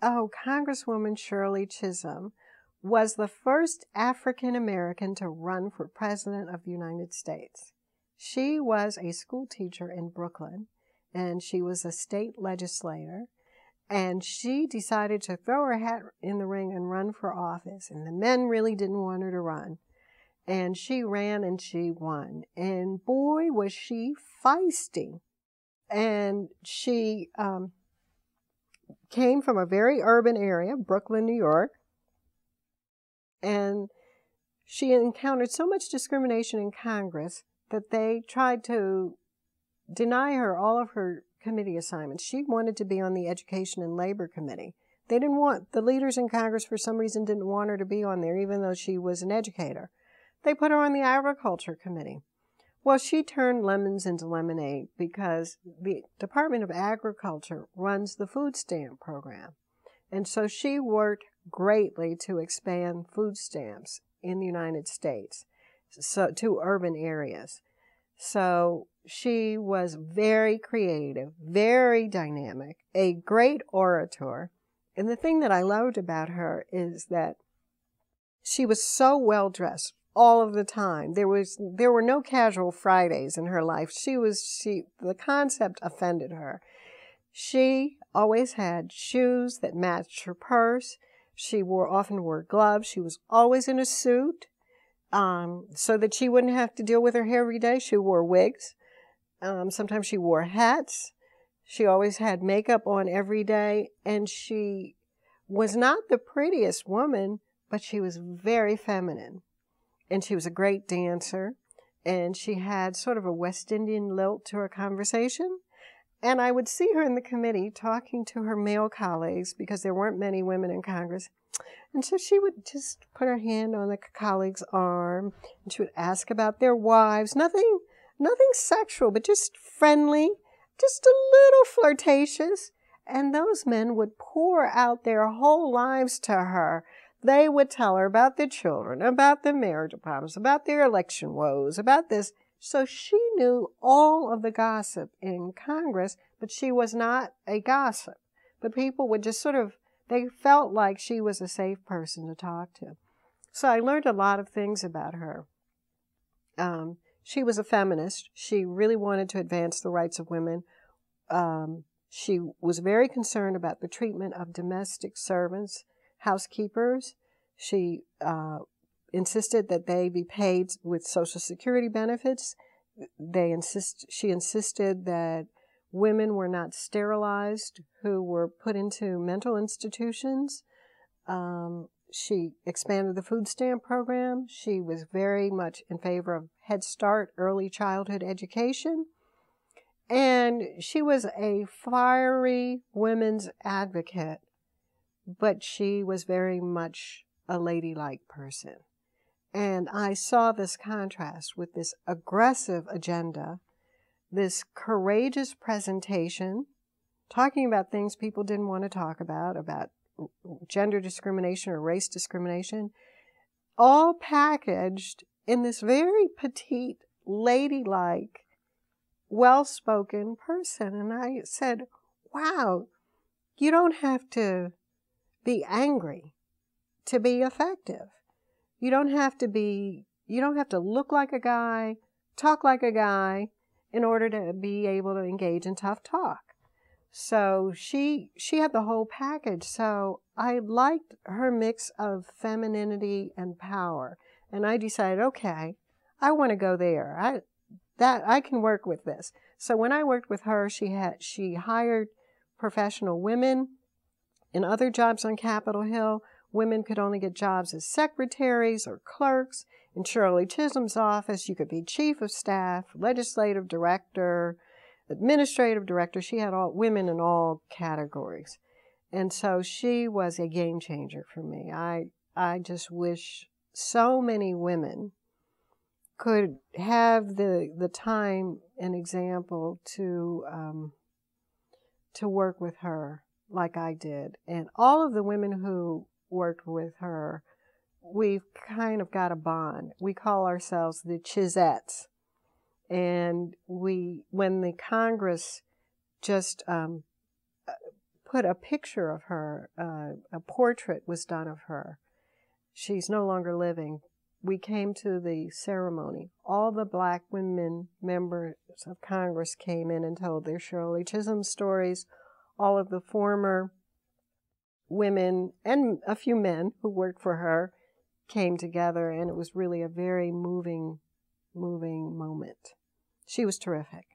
Oh, Congresswoman Shirley Chisholm was the first African American to run for President of the United States. She was a school teacher in Brooklyn, and she was a state legislator, and she decided to throw her hat in the ring and run for office, and the men really didn't want her to run. And she ran and she won, and boy, was she feisty. And she came from a very urban area, Brooklyn, New York, and she encountered so much discrimination in Congress that they tried to deny her all of her committee assignments. She wanted to be on the Education and Labor Committee. They didn't want, the leaders in Congress for some reason didn't want her to be on there, even though she was an educator. They put her on the Agriculture Committee. Well, she turned lemons into lemonade because the Department of Agriculture runs the food stamp program. And so she worked greatly to expand food stamps in the United States, so to urban areas. So she was very creative, very dynamic, a great orator. And the thing that I loved about her is that she was so well dressed all of the time. There were no casual Fridays in her life. The concept offended her. She always had shoes that matched her purse. She often wore gloves. She was always in a suit, so that she wouldn't have to deal with her hair every day. She wore wigs. Sometimes she wore hats. She always had makeup on every day, and she was not the prettiest woman, but she was very feminine. And she was a great dancer, and she had sort of a West Indian lilt to her conversation. And I would see her in the committee talking to her male colleagues because there weren't many women in Congress. And so she would just put her hand on the colleague's arm, and she would ask about their wives. Nothing sexual, but just friendly, just a little flirtatious. And those men would pour out their whole lives to her. They would tell her about their children, about their marriage problems, about their election woes, about this. So she knew all of the gossip in Congress, but she was not a gossip. But people would just they felt like she was a safe person to talk to. So I learned a lot of things about her. She was a feminist. She really wanted to advance the rights of women. She was very concerned about the treatment of domestic servants, housekeepers. She insisted that they be paid with Social Security benefits. She insisted that women were not sterilized who were put into mental institutions. She expanded the food stamp program. She was very much in favor of Head Start, early childhood education. And she was a fiery women's advocate, but she was very much a ladylike person. And I saw this contrast with this aggressive agenda, this courageous presentation, talking about things people didn't want to talk about gender discrimination or race discrimination, all packaged in this very petite, ladylike, well-spoken person. And I said, wow, you don't have to be angry to be effective. You don't have to look like a guy, talk like a guy in order to be able to engage in tough talk. So she had the whole package. So I liked her mix of femininity and power. And I decided, okay, I want to go there. I can work with this. So when I worked with her, she hired professional women in other jobs on Capitol Hill. Women could only get jobs as secretaries or clerks. In Shirley Chisholm's office, you could be chief of staff, legislative director, administrative director. She had all women in all categories. And so she was a game changer for me. I just wish so many women could have the time and example to work with her like I did. And all of the women who worked with her, we've kind of got a bond. We call ourselves the Chisettes. And when the Congress just put a picture of her, a portrait was done of her. She's no longer living. We came to the ceremony. All the black women members of Congress came in and told their Shirley Chisholm stories. All of the former women and a few men who worked for her came together, and it was really a very moving moment. She was terrific.